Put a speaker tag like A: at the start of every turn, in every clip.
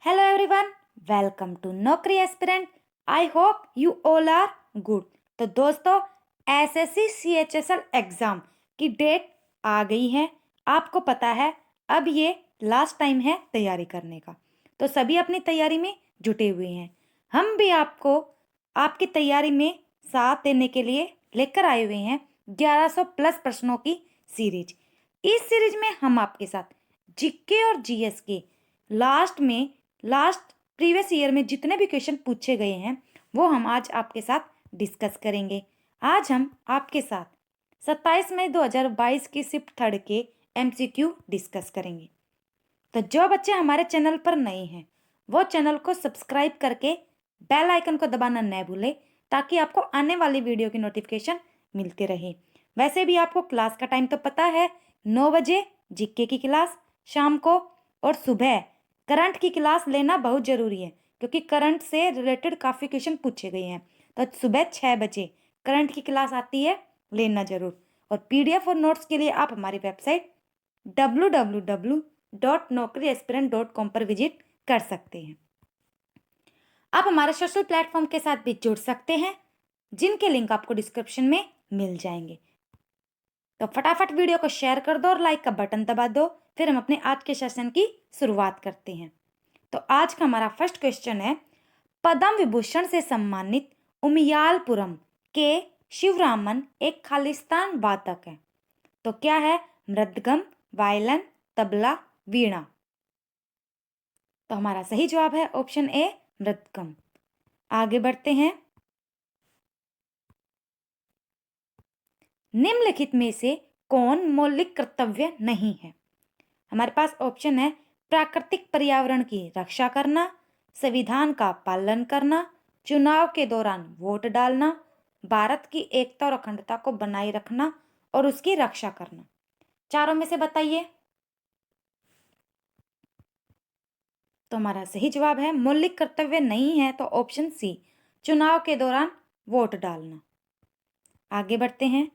A: Hello everyone, welcome to Naukri aspirant. I hope you all are good. तो दोस्तों, SSC CHSL exam की date आ गई है। आपको पता है अब ये लास्ट टाइम है तैयारी करने का, तो सभी अपनी तैयारी में जुटे हुए हैं। हम भी आपको आपकी तैयारी में साथ देने के लिए लेकर आए हुए हैं 1100 प्लस प्रश्नों की सीरीज। इस सीरीज में हम आपके साथ जीके और जीएस के लास्ट प्रीवियस ईयर में जितने भी क्वेश्चन पूछे गए हैं वो हम आज आपके साथ डिस्कस करेंगे। आज हम आपके साथ 27 मई 2022 की शिफ्ट थर्ड के एमसीक्यू डिस्कस करेंगे। तो जो बच्चे हमारे चैनल पर नए हैं वो चैनल को सब्सक्राइब करके बेल आइकन को दबाना न भूले, ताकि आपको आने वाली वीडियो की नोटिफिकेशन मिलते रहे। वैसे भी आपको क्लास का टाइम तो पता है, 9 बजे जीके की क्लास शाम को, और सुबह करंट की क्लास लेना बहुत ज़रूरी है क्योंकि करंट से रिलेटेड काफ़ी क्वेश्चन पूछे गए हैं। तो सुबह 6 बजे करंट की क्लास आती है, लेना ज़रूर। और पीडीएफ और नोट्स के लिए आप हमारी वेबसाइट www.naukriaspirant.com पर विजिट कर सकते हैं। आप हमारे सोशल प्लेटफॉर्म के साथ भी जुड़ सकते हैं, जिनके लिंक आपको डिस्क्रिप्शन में मिल जाएंगे। तो फटाफट वीडियो को शेयर कर दो और लाइक का बटन दबा दो। फिर हम अपने आज के सेशन की शुरुआत करते हैं। तो आज का हमारा फर्स्ट क्वेश्चन है, पद्म विभूषण से सम्मानित उमियालपुरम के शिवरामन एक खालिस्तान वादक है। तो क्या है? मृदगम, वायलन, तबला, वीणा। तो हमारा सही जवाब है ऑप्शन ए, मृदगम। आगे बढ़ते हैं। निम्नलिखित में से कौन मौलिक कर्तव्य नहीं है? हमारे पास ऑप्शन है, प्राकृतिक पर्यावरण की रक्षा करना, संविधान का पालन करना, चुनाव के दौरान वोट डालना, भारत की एकता और अखंडता को बनाए रखना और उसकी रक्षा करना। चारों में से बताइए। तो हमारा सही जवाब है, मौलिक कर्तव्य नहीं है तो ऑप्शन सी, चुनाव के दौरान वोट डालना। आगे बढ़ते हैं।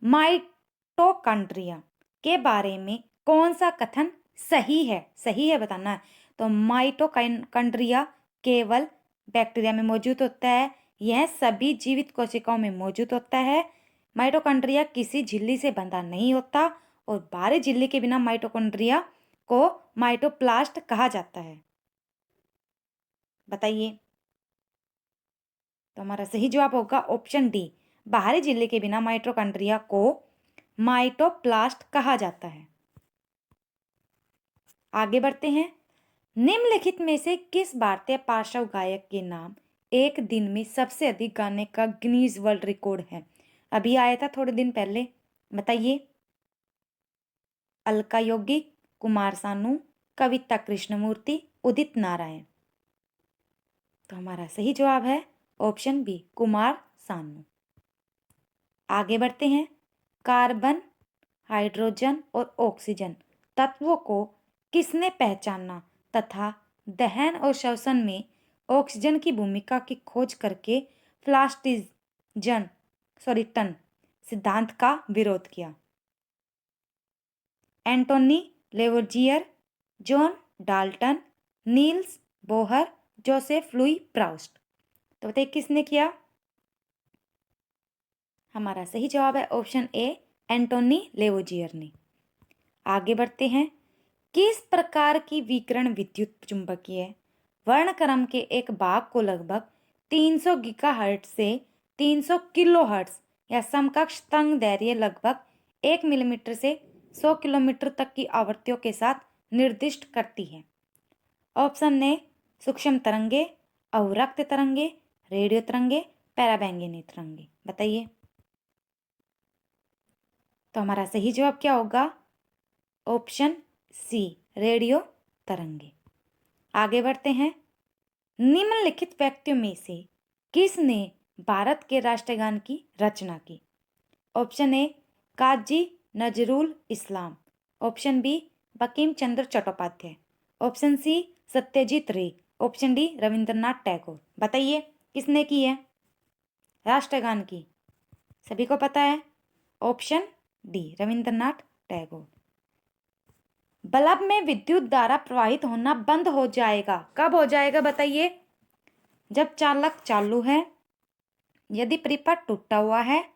A: माइटोकॉन्ड्रिया के बारे में कौन सा कथन सही है? सही है बताना है। तो माइटोकॉन्ड्रिया केवल बैक्टीरिया में मौजूद होता है, यह सभी जीवित कोशिकाओं में मौजूद होता है। माइटोकॉन्ड्रिया किसी झिल्ली से बंधा नहीं होता और बाहरी झिल्ली के बिना माइटोकॉन्ड्रिया को माइटोप्लास्ट कहा जाता है। बताइए। तो हमारा सही जवाब होगा ऑप्शन डी, बाहरी झिल्ली के बिना माइटोकॉन्ड्रिया को माइटोप्लास्ट कहा जाता है। आगे बढ़ते हैं। निम्नलिखित में से किस भारतीय पार्श्व गायक के नाम एक दिन में सबसे अधिक गाने का गिनीज वर्ल्ड रिकॉर्ड है? अभी आया था थोड़े दिन पहले, बताइए। अलका याग्निक, कुमार सानू, कविता कृष्णमूर्ति, उदित नारायण। तो हमारा सही जवाब है ऑप्शन बी, कुमार सानू। आगे बढ़ते हैं। कार्बन, हाइड्रोजन और ऑक्सीजन तत्वों को किसने पहचाना तथा दहन और श्वसन में ऑक्सीजन की भूमिका की खोज करके टन सिद्धांत का विरोध किया? Antoine Lavoisier, John Dalton, Niels Bohr, Joseph Louis Proust. तो बताइए किसने किया? हमारा सही जवाब है ऑप्शन ए, एंटोनी लेवोजियर ने। आगे बढ़ते हैं। किस प्रकार की विकिरण विद्युत चुंबकीय वर्णक्रम के एक भाग को लगभग 300 गीगाहर्ट्ज से 300 किलोहर्ट्ज या समकक्ष तरंग दैर्ध्य लगभग 1 मिलीमीटर से 100 किलोमीटर तक की आवृत्तियों के साथ निर्दिष्ट करती है? ऑप्शन ए, सूक्ष्म तरंगे, अवरक्त तरंगे, रेडियो तरंगे, पैराबैंगनी तरंगे। बताइए। तो हमारा सही जवाब क्या होगा? ऑप्शन सी, रेडियो तरंगे। आगे बढ़ते हैं। निम्नलिखित व्यक्तियों में से किसने भारत के राष्ट्रगान की रचना की? Option A, Kazi Nazrul Islam, option B, Bankim Chandra Chattopadhyay, option C, Satyajit Ray, option D, Rabindranath Tagore. बताइए किसने की है राष्ट्रगान की? सभी को पता है, option D, Rabindranath Tagore. Bulb में विद्युत धारा प्रवाहित होना बंद हो जाएगा। कब हो जाएगा बताइए? जब चालक चालू है, यदि परिपथ टूटा हुआ है,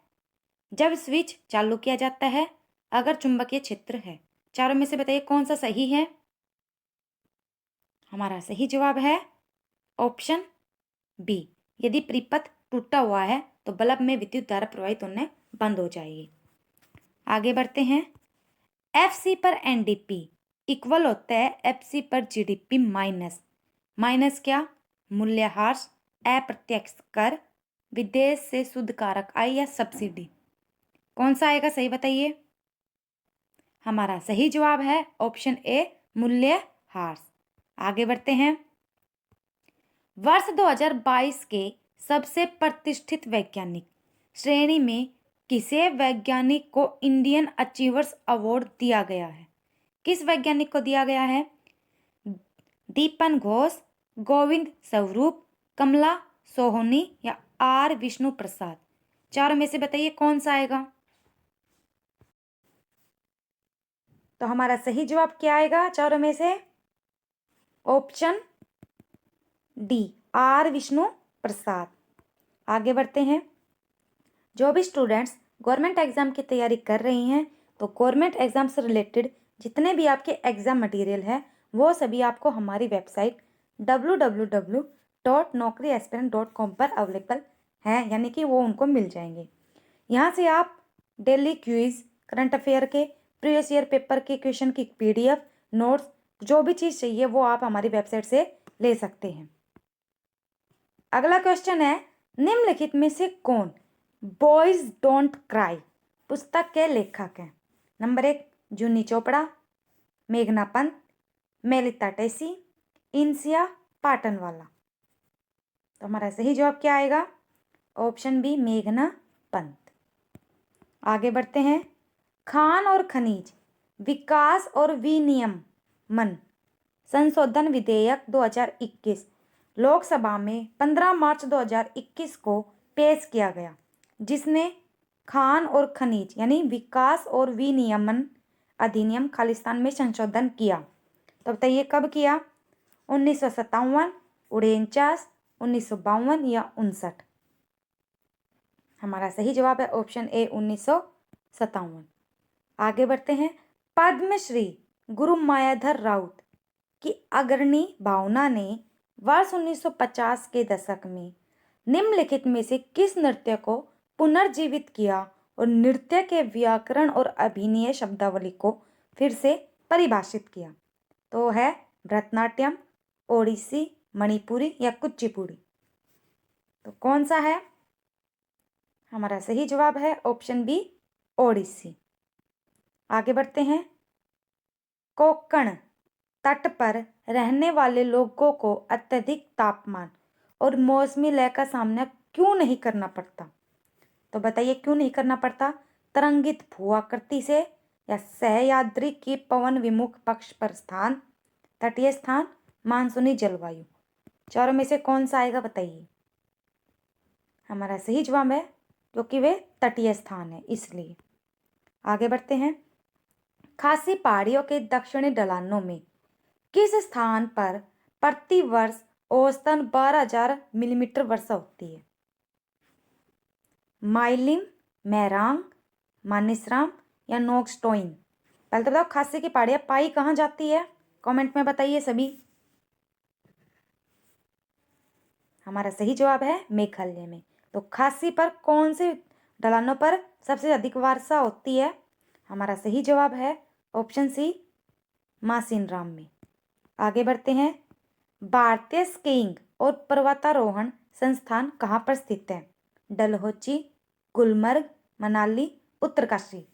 A: जब स्विच चालू किया जाता है, अगर चुंबकीय क्षेत्र है। चारों में से बताइए कौन सा सही है? हमारा सही जवाब है ऑप्शन बी। यदि परिपथ टूटा हुआ है तो बल्ब में विद्युत धारा प्रवाहित होने बंद हो जाएगी। आगे बढ़ते हैं। एफसी पर एनडीपी इक्वल होता है एफसी पर जीडीपी माइनस। माइनस क्या? मूल्यह्रास, अप्रत्यक्ष कर, विदेश से शुद्ध कारक आय या सब्सिडी। कौन सा आएगा सही बताइए? हमारा सही जवाब है ऑप्शन ए, मूल्यह्रास। आगे बढ़ते हैं। वर्ष 2022 के सबसे प्रतिष्ठित वैज्ञानिक श्रेणी में किसे वैज्ञानिक को इंडियन अचीवर्स अवार्ड दिया गया है? किस वैज्ञानिक को दिया गया है? दीपन घोष, गोविंद स्वरूप, कमला सोहोनी या आर विष्णु प्रसाद। चारों में से बताइए कौन सा आएगा? तो हमारा सही जवाब क्या आएगा चारों में से? ऑप्शन डी, आर विष्णु प्रसाद। आगे बढ़ते हैं। जो भी स्टूडेंट्स गवर्नमेंट एग्जाम की तैयारी कर रही हैं, तो गवर्नमेंट एग्जाम से रिलेटेड जितने भी आपके एग्जाम मटेरियल है वो सभी आपको हमारी वेबसाइट www.naukriaspirant.com पर अवेलेबल हैं, यानी कि वो उनको मिल जाएंगे। यहाँ से आप डेली क्विज, करंट अफेयर के, प्रीवियस ईयर पेपर के क्वेश्चन की PDF, नोट्स, जो भी चीज़ चाहिए वो आप हमारी वेबसाइट से ले सकते हैं। अगला क्वेश्चन है, निम्नलिखित में से कौन बॉयज डोंट क्राई पुस्तक के लेखक हैं? नंबर 1 जूनी चोपड़ा, मेघना पंत, मेलिता टेसी, इंसिया पाटनवाला। तो हमारा सही जवाब क्या आएगा? ऑप्शन बी, मेघना पंत। आगे बढ़ते हैं। खान और खनिज विकास और विनियमन संशोधन विधेयक 2021 लोकसभा में 15 मार्च 2021 को पेश किया गया, जिसने खान और खनिज यानी विकास और विनियमन अधिनियम खालिस्तान में संशोधन किया। तो बताइए कब किया? 1957, 49, 1952 या 59। हमारा सही जवाब है ऑप्शन ए, 1957। आगे बढ़ते हैं। पद्मश्री गुरु मायाधर राउत की अग्रणी भावना ने वर्ष 1950 के दशक में निम्नलिखित में से किस नृत्य को पुनर्जीवित किया और नृत्य के व्याकरण और अभिनय शब्दावली को फिर से परिभाषित किया? तो है भरतनाट्यम, ओडिसी, मणिपुरी या कुचिपुड़ी। तो कौन सा है? हमारा सही जवाब है ऑप्शन बी, ओडिसी। आगे बढ़ते हैं। कोंकण तट पर रहने वाले लोगों को अत्यधिक तापमान और मौसमी लय का सामना क्यों नहीं करना पड़ता? तो बताइए क्यों नहीं करना पड़ता? तरंगित भूआकृति से, या सह्याद्री की पवन विमुख पक्ष पर स्थान, तटीय स्थान, मानसूनी जलवायु। चारों में से कौन सा आएगा बताइए? हमारा सही जवाब है क्योंकि वे तटीय स्थान है इसलिए। आगे बढ़ते हैं। खासी पहाड़ियों के दक्षिणी ढलानों में किस स्थान पर प्रति वर्ष औसतन 12,000 मिलीमीटर वर्षा होती है? माइलिम, मैरांग, मानिसराम या नोक्सटोइन। पहले तो बताओ खासी की पहाड़ियाँ पाई कहाँ जाती है? कमेंट में बताइए सभी। हमारा सही जवाब है मेघालय में। तो खासी पर कौन से ढलानों पर सबसे अधिक वर्षा होती है? हमारा सही जवाब है ऑप्शन सी, मासिनराम में। आगे बढ़ते हैं। भारतीय स्कीइंग और पर्वतारोहण संस्थान कहाँ पर स्थित है? डलहौजी, गुलमर्ग, मनाली, उत्तरकाशी।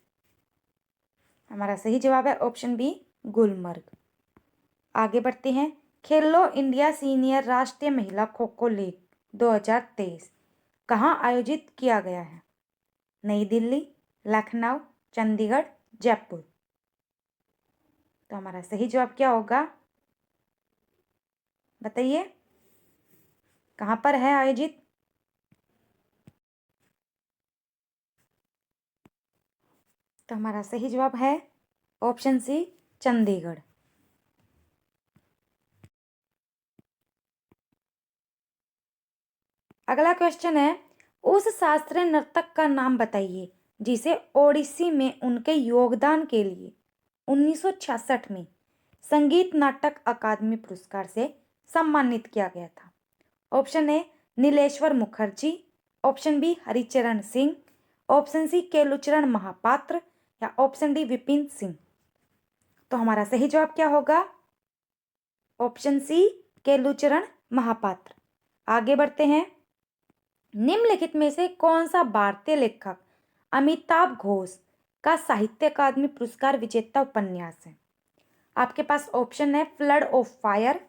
A: हमारा सही जवाब है ऑप्शन बी, गुलमर्ग। आगे बढ़ते हैं। खेलो इंडिया सीनियर राष्ट्रीय महिला खो खो लीग 2023 कहाँ आयोजित किया गया है? नई दिल्ली, लखनऊ, चंडीगढ़, जयपुर। तो हमारा सही जवाब क्या होगा बताइए? कहाँ पर है आयोजित? तो हमारा सही जवाब है ऑप्शन सी, चंडीगढ़। अगला क्वेश्चन है, उस शास्त्रीय नर्तक का नाम बताइए जिसे ओडिसी में उनके योगदान के लिए 1966 में संगीत नाटक अकादमी पुरस्कार से सम्मानित किया गया था। Option A Nileshwar Mukherjee, option B Haricharan Singh, option C Kelucharan Mohapatra या ऑप्शन डी विपिन सिंह। तो हमारा सही जवाब क्या होगा? Option C Kelucharan Mohapatra. आगे बढ़ते हैं, निम्नलिखित में से कौन सा भारतीय लेखक अमिताभ घोष का साहित्य अकादमी पुरस्कार विजेता उपन्यास है? आपके पास ऑप्शन है flood of fire,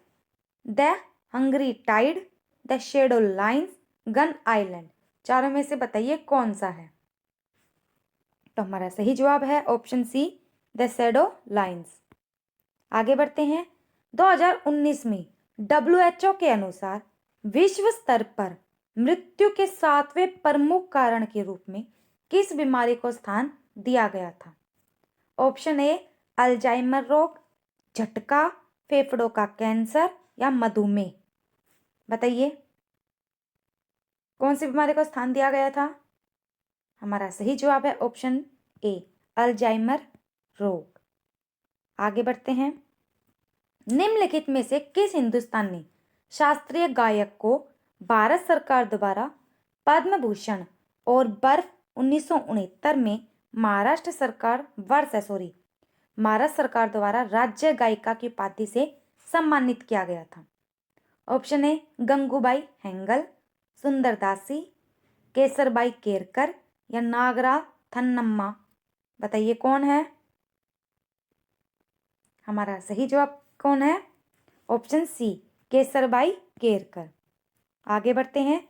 A: the hungry tide, the shadow lines, gun island. चारों में से बताइए कौन सा है? तो हमारा सही जवाब है option see the shadow lines. आगे बढ़ते हैं, 2019 में WHO के अनुसार विश्व स्तर पर मृत्यु के 7वें प्रमुख कारण के रूप में किस बीमारी को स्थान दिया गया था? ऑप्शन ए अल्जाइमर रोग, झटका, फेफड़ों का कैंसर या मधुमेह। बताइए कौन सी बीमारी को स्थान दिया गया था? हमारा सही जवाब है ऑप्शन ए अल्जाइमर रोग। आगे बढ़ते हैं, निम्नलिखित में से किस हिंदुस्तानी शास्त्रीय गायक को भारत सरकार द्वारा पद्म भूषण और वर्ष 1969 में महाराष्ट्र सरकार द्वारा राज्य गायिका की उपाधि से सम्मानित किया गया था? ऑप्शन ए गंगूबाई हेंगल, सुंदरदासी, केसरबाई केरकर या नागरा थन्नम्मा। बताइए कौन है? हमारा सही जवाब कौन है? Option C Kesarbai Kerkar. आगे बढ़ते हैं,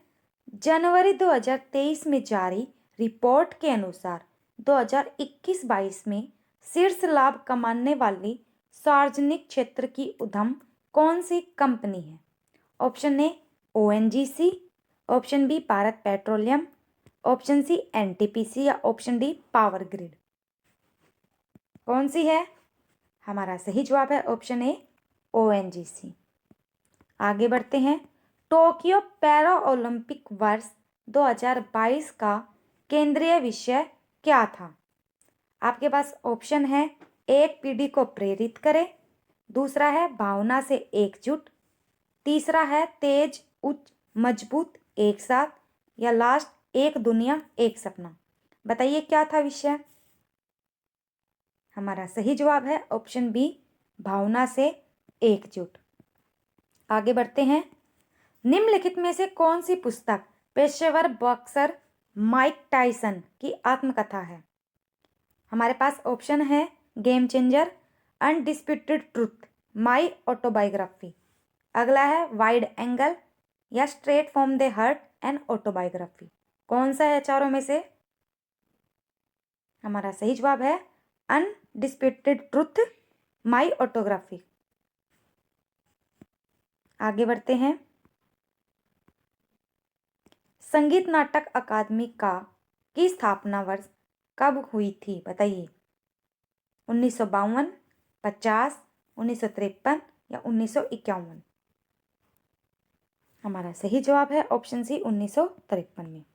A: जनवरी 2023 में जारी रिपोर्ट के अनुसार 2021-22 में शीर्ष लाभ कमाने वाली सार्वजनिक क्षेत्र की उद्यम कौन सी कंपनी है? Option A ONGC, option B Bharat petroleum, option C NTPC या ऑप्शन डी पावर ग्रिड। कौन सी है? हमारा सही जवाब है ऑप्शन ए ONGC। आगे बढ़ते हैं, टोक्यो पैरा ओलंपिक वर्ष 2022 का केंद्रीय विषय क्या था? आपके पास ऑप्शन है, एक पीढ़ी को प्रेरित करे, दूसरा है भावना से एकजुट, तीसरा है तेज उच्च मजबूत एक साथ या लास्ट एक दुनिया एक सपना। बताइए क्या था विषय? हमारा सही जवाब है ऑप्शन बी भावना से एकजुट। आगे बढ़ते हैं, निम्नलिखित में से कौन सी पुस्तक पेशेवर बॉक्सर माइक टायसन की आत्मकथा है? हमारे पास ऑप्शन है game changer, undisputed truth, my autobiography. अगला है वाइड एंगल या straight from the heart and autobiography. कौन सा है चारों में से? हमारा सही जवाब है अनडिस्प्यूटेड ट्रूथ, माई ऑटोग्राफी। आगे बढ़ते हैं, संगीत नाटक अकादमी की स्थापना वर्ष कब हुई थी? बताइए 1952, 50, 1953 या 1951। हमारा सही जवाब है ऑप्शन सी 1953 में।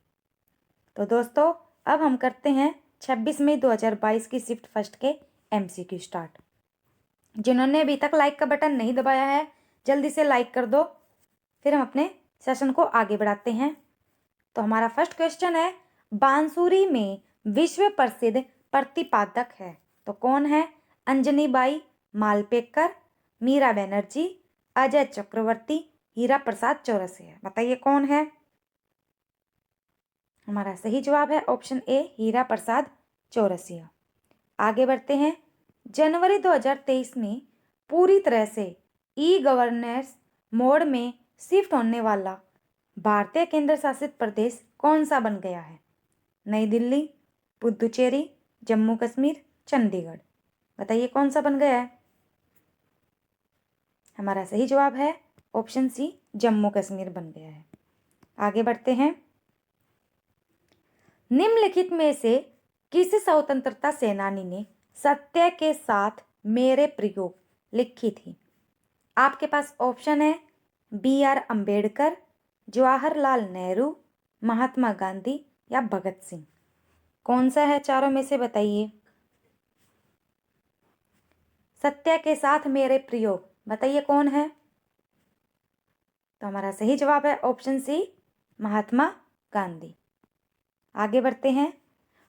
A: तो दोस्तों अब हम करते हैं 26 मई 2022 की शिफ्ट फर्स्ट के MCQ स्टार्ट। जिन्होंने अभी तक लाइक का बटन नहीं दबाया है जल्दी से लाइक कर दो, फिर हम अपने सेशन को आगे बढ़ाते हैं। तो हमारा फर्स्ट क्वेश्चन है, बांसुरी में विश्व प्रसिद्ध प्रतिपादक है तो कौन है? अंजनी बाई मालपेकर, मीरा बनर्जी, अजय चक्रवर्ती, हीरा प्रसाद चौरसिया। बताइए कौन है? हमारा सही जवाब है ऑप्शन ए हीरा प्रसाद चौरसिया। आगे बढ़ते हैं, जनवरी 2023 में पूरी तरह से ई-गवर्नेंस मोड में शिफ्ट होने वाला भारतीय केंद्र शासित प्रदेश कौन सा बन गया है? नई दिल्ली, पुदुचेरी, जम्मू कश्मीर, चंडीगढ़। बताइए कौन सा बन गया है? हमारा सही जवाब है ऑप्शन सी जम्मू कश्मीर बन गया है। आगे बढ़ते हैं, निम्नलिखित में से किस स्वतंत्रता सेनानी ने सत्य के साथ मेरे प्रयोग लिखी थी? आपके पास ऑप्शन है BR अंबेडकर, जवाहरलाल नेहरू, महात्मा गांधी या भगत सिंह। कौन सा है चारों में से बताइए। सत्य के साथ मेरे प्रयोग, बताइए कौन है। तो हमारा सही जवाब है ऑप्शन सी, महात्मा गांधी। आगे बढ़ते हैं।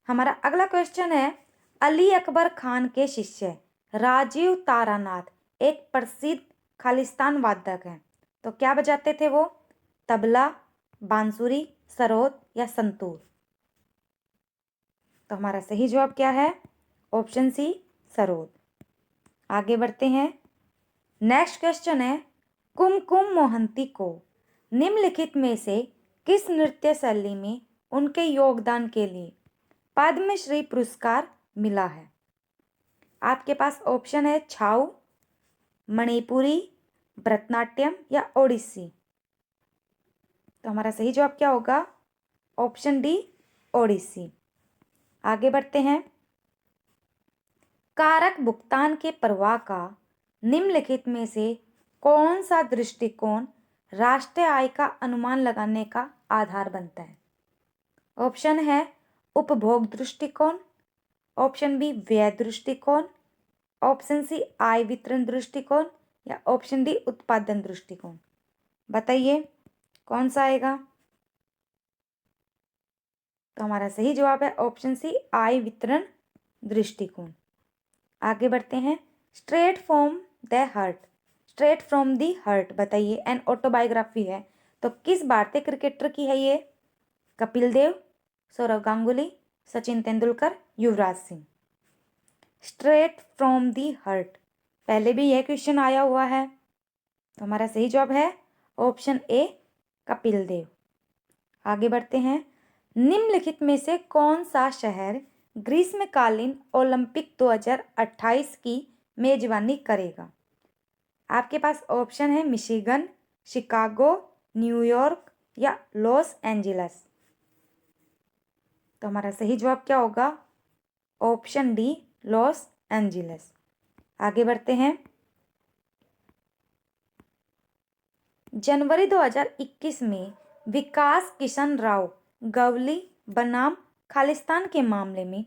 A: हमारा अगला क्वेश्चन है, अली अकबर खान के शिष्य राजीव तारानाथ एक प्रसिद्ध खालिस्तान वादक हैं, तो क्या बजाते थे वो? तबला, बांसुरी, सरोद या संतूर। तो हमारा सही जवाब क्या है? Option C, sarod. आगे बढ़ते हैं। नेक्स्ट क्वेश्चन है, कुमकुम मोहंती को निम्नलिखित में से किस नृत्य शैली में उनके योगदान के लिए पद्मश्री पुरस्कार मिला है? आपके पास ऑप्शन है छाऊ, मणिपुरी, भरतनाट्यम या ओडिसी। तो हमारा सही जवाब क्या होगा? Option D, Odissi. आगे बढ़ते हैं। कारक भुगतान के प्रवाह का निम्नलिखित में से कौन सा दृष्टिकोण राष्ट्रीय आय का अनुमान लगाने का आधार बनता है? ऑप्शन है उपभोग दृष्टिकोण, ऑप्शन बी व्यय दृष्टिकोण, ऑप्शन सी आय वितरण दृष्टिकोण या ऑप्शन डी उत्पादन दृष्टिकोण। बताइए कौन सा आएगा? तो हमारा सही जवाब है ऑप्शन सी, आय वितरण दृष्टिकोण। आगे बढ़ते हैं। Straight from the heart, straight from the heart बताइए, एन ऑटोबायोग्राफी है, तो किस भारतीय क्रिकेटर की है ये? Kapil Dev, Sourav Ganguly, Sachin Tendulkar, Yuvraj Singh. Straight from the heart, पहले भी यह क्वेश्चन आया हुआ है, तो हमारा सही जवाब है ऑप्शन ए, कपिल देव। आगे बढ़ते हैं। निम्नलिखित में से कौन सा शहर ग्रीष्मकालीन ओलंपिक 2028 की मेजबानी करेगा? आपके पास ऑप्शन है मिशिगन, शिकागो, न्यूयॉर्क या लॉस एंजलिस। तो हमारा सही जवाब क्या होगा? Option D, Los Angeles. आगे बढ़ते हैं। जनवरी 2021 में विकास किशन राव गवली बनाम खालिस्तान के मामले में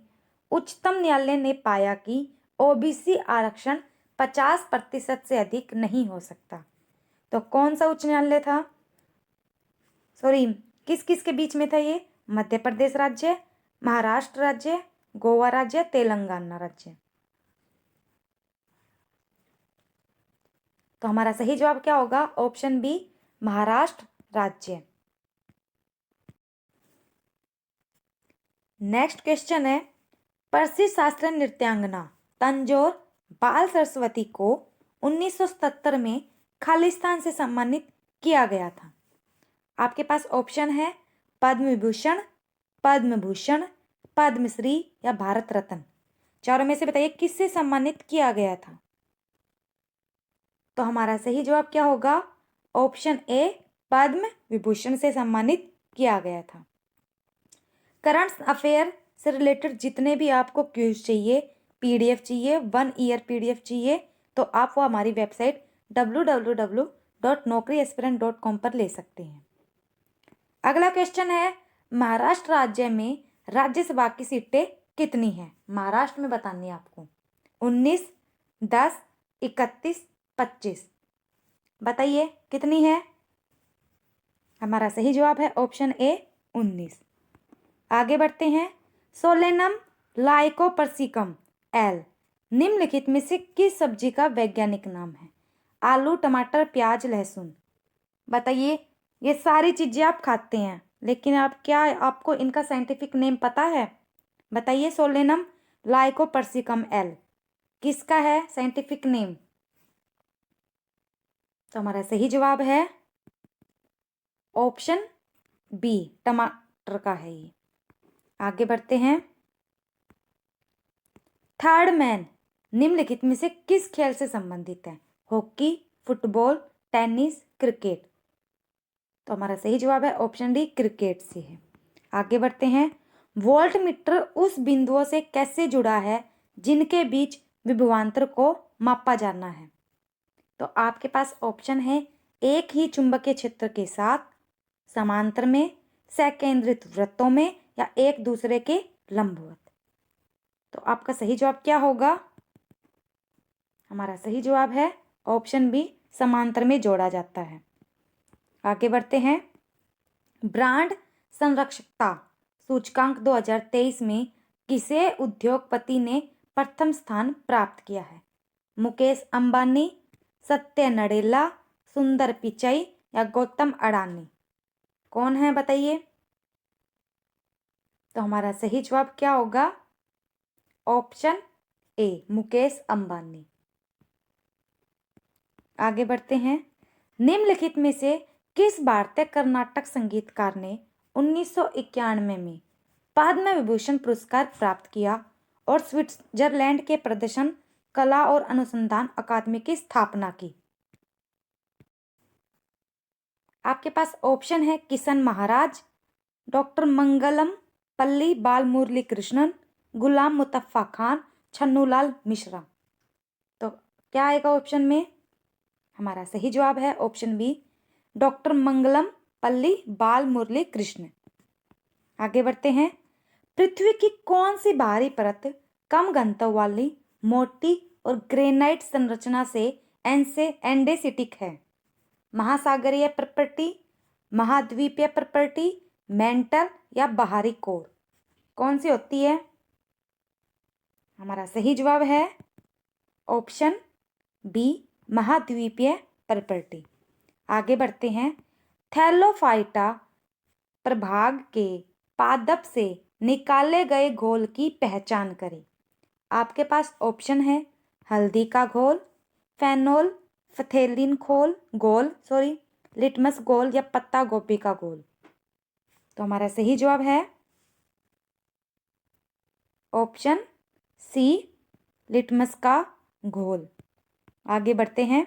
A: उच्चतम न्यायालय ने पाया कि ओबीसी आरक्षण 50% से अधिक नहीं हो सकता। तो कौन सा उच्च न्यायालय था? सॉरी, किस किस के बीच में था ये? मध्य प्रदेश राज्य, महाराष्ट्र राज्य, गोवा राज्य, तेलंगाना राज्य। तो हमारा सही जवाब क्या होगा? ऑप्शन बी, महाराष्ट्र राज्य। नेक्स्ट क्वेश्चन है, प्रसिद्ध शास्त्रीय नृत्यांगना तंजौर बाल सरस्वती को 1977 में खालिस्तान से सम्मानित किया गया था। आपके पास ऑप्शन है पद्म विभूषण, पद्म भूषण, पद्मश्री या भारत रत्न। चारों में से बताइए किससे सम्मानित किया गया था? तो हमारा सही जवाब क्या होगा? ऑप्शन ए, पद्म विभूषण से सम्मानित किया गया था। करंट अफेयर से रिलेटेड जितने भी आपको क्यूज चाहिए, पीडीएफ चाहिए, 1 ईयर पीडीएफ चाहिए, तो आप वो हमारी वेबसाइट www.naukriaspirant.com पर ले सकते हैं। अगला क्वेश्चन है, महाराष्ट्र राज्य में राज्यसभा की सीटें कितनी हैं? महाराष्ट्र में बतानी है आपको। 19, 10, 31, 25। बताइए कितनी है? हमारा सही जवाब है ऑप्शन ए, 19। आगे बढ़ते हैं। सोलेनम लाइकोपर्सिकम एल निम्नलिखित में से किस सब्जी का वैज्ञानिक नाम है? आलू, टमाटर, प्याज, लहसुन। बताइए, ये सारी चीजें आप खाते हैं, लेकिन आपको इनका साइंटिफिक नेम पता है? बताइए, सोलेनम लाइकोपर्सिकम एल किसका है साइंटिफिक नेम? तो हमारा सही जवाब है ऑप्शन बी, टमाटर का है ये। आगे बढ़ते हैं। थर्ड मैन निम्नलिखित में से किस खेल से संबंधित है? Hockey, football, tennis, cricket. तो हमारा सही जवाब है ऑप्शन डी, क्रिकेट से है। आगे बढ़ते हैं। वोल्ट मीटर उस बिंदुओं से कैसे जुड़ा है जिनके बीच विभवांतर को मापा जाना है। तो आपके पास ऑप्शन है एक ही चुंबकीय क्षेत्र के साथ समांतर में, सकेंद्रित वृत्तों में, या एक दूसरे के लंबवत। तो आपका सही जवाब क्या होगा? हमारा सही जवाब है ऑप्शन बी, समांतर में जोड़ा जाता है। आगे बढ़ते हैं। ब्रांड संरक्षकता सूचकांक 2023 में किसे उद्योगपति ने प्रथम स्थान प्राप्त किया है? मुकेश अंबानी, सत्य नडेला, सुंदर पिचई या गौतम अडानी? कौन है बताइए? तो हमारा सही जवाब क्या होगा? Option A, Mukesh Ambani. आगे बढ़ते हैं। निम्नलिखित में से किस भारतीय कर्नाटक संगीतकार ने 1991 में पद्म विभूषण पुरस्कार प्राप्त किया और स्विट्जरलैंड के प्रदर्शन कला और अनुसंधान अकादमी की स्थापना की? आपके पास ऑप्शन है किशन महाराज, डॉक्टर मंगलम पल्ली बालमुरली कृष्णन, गुलाम मुस्तफा खान, छन्नूलाल मिश्रा। तो क्या आएगा ऑप्शन में? हमारा सही जवाब है ऑप्शन बी, डॉक्टर मंगलम पल्ली बालमुरली कृष्ण। आगे बढ़ते हैं। पृथ्वी की कौन सी बाहरी परत कम घनत्व वाली मोटी और ग्रेनाइट संरचना से एंडेसिटिक है? महासागरीय प्रॉपर्टी, महाद्वीपीय प्रॉपर्टी, मेंटल या बाहरी कोर? कौन सी होती है? हमारा सही जवाब है ऑप्शन बी, महाद्वीपीय प्रॉपर्टी। आगे बढ़ते हैं। थैलोफाइटा प्रभाग के पादप से निकाले गए घोल की पहचान करें। आपके पास ऑप्शन है हल्दी का घोल, फेनोल फथेलिन घोल, लिटमस घोल या पत्ता गोभी का घोल? तो हमारा सही जवाब है ऑप्शन सी, लिटमस का घोल। आगे बढ़ते हैं।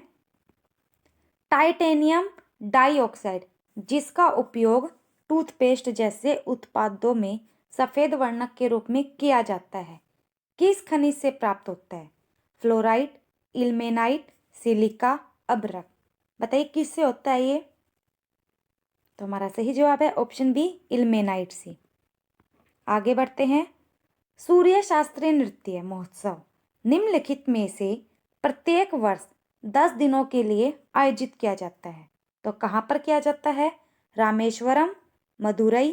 A: टाइटेनियम डाइऑक्साइड जिसका उपयोग टूथपेस्ट जैसे उत्पादों में सफेद वर्णक के रूप में किया जाता है, किस खनिज से प्राप्त होता है? फ्लोराइड, इल्मेनाइट, सिलिका, अभ्रक? बताइए किससे होता है ये? तो हमारा सही जवाब है ऑप्शन बी, इल्मेनाइट से। आगे बढ़ते हैं। सूर्य शास्त्रीय नृत्य महोत्सव निम्नलिखित में से प्रत्येक वर्ष 10 दिनों के लिए आयोजित किया जाता है। तो कहाँ पर किया जाता है? रामेश्वरम, मदुरई,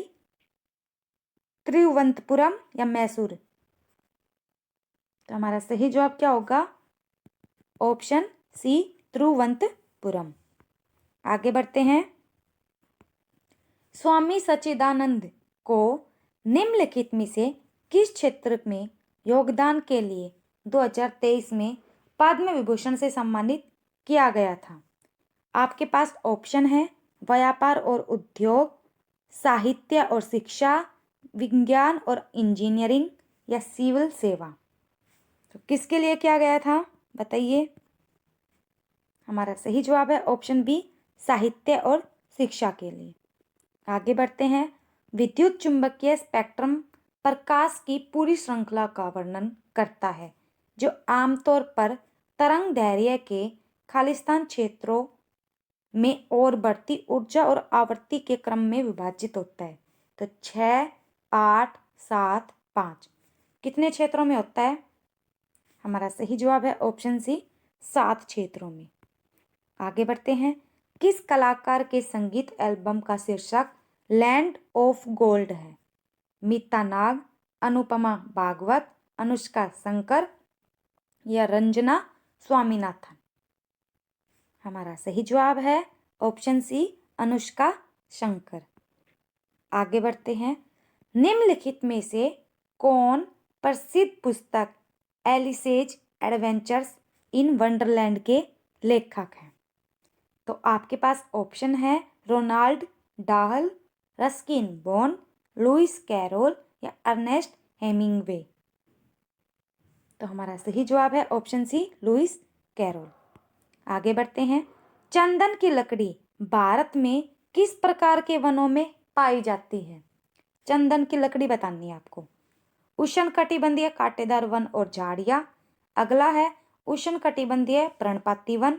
A: तिरुवनंतपुरम या मैसूर? तो हमारा सही जवाब क्या होगा? Option C, Thiruvananthapuram. आगे बढ़ते हैं। स्वामी सच्चिदानंद को निम्नलिखित में से किस क्षेत्र में योगदान के लिए 2023 में पद्म विभूषण से सम्मानित किया गया था? आपके पास ऑप्शन है व्यापार और उद्योग, साहित्य और शिक्षा, विज्ञान और इंजीनियरिंग या सिविल सेवा? तो किसके लिए किया गया था बताइए? हमारा सही जवाब है ऑप्शन बी, साहित्य और शिक्षा के लिए। आगे बढ़ते हैं। विद्युत चुंबकीय स्पेक्ट्रम प्रकाश की पूरी श्रृंखला का वर्णन करता है जो आमतौर पर तरंग दैर्घ्य के खालिस्तान क्षेत्रों में और बढ़ती ऊर्जा और आवृत्ति के क्रम में विभाजित होता है। तो 6, 8, 7, 5 कितने क्षेत्रों में होता है? हमारा सही जवाब है ऑप्शन सी, 7 क्षेत्रों में। आगे बढ़ते हैं। किस कलाकार के संगीत एल्बम का शीर्षक लैंड ऑफ गोल्ड है? मीता नाग, अनुपमा भागवत, अनुष्का शंकर या रंजना स्वामीनाथन? हमारा सही जवाब है ऑप्शन सी, अनुष्का शंकर। आगे बढ़ते हैं। निम्नलिखित में से कौन प्रसिद्ध पुस्तक एलिसेज एडवेंचर्स इन वंडरलैंड के लेखक हैं? तो आपके पास ऑप्शन है Roald Dahl, Ruskin Bond, Lewis Carroll या अर्नेस्ट हेमिंगवे? तो हमारा सही जवाब है ऑप्शन सी, लुइस कैरोल। आगे बढ़ते हैं। चंदन की लकड़ी भारत में किस प्रकार के वनों में पाई जाती है? चंदन की लकड़ी बतानी है आपको। उष्णकटिबंधीय कांटेदार वन और झाड़ियाँ, अगला है उष्णकटिबंधीय पर्णपाती वन,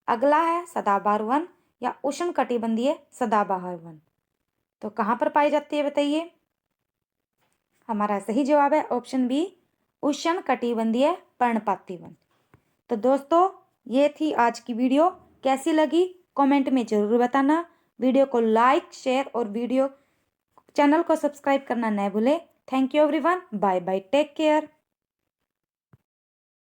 A: अगला है सदाबहार वन या उष्णकटिबंधीय सदाबहार वन। तो कहाँ पर पाई जाती है बताइए? हमारा सही जवाब है ऑप्शन बी, उष्णकटिबंधीय पर्णपाती वन। तो दोस्तों ये थी आज की वीडियो, कैसी लगी कमेंट में जरूर बताना। वीडियो को लाइक शेयर और चैनल को सब्सक्राइब करना न भूलें। Thank you everyone, bye bye, take care.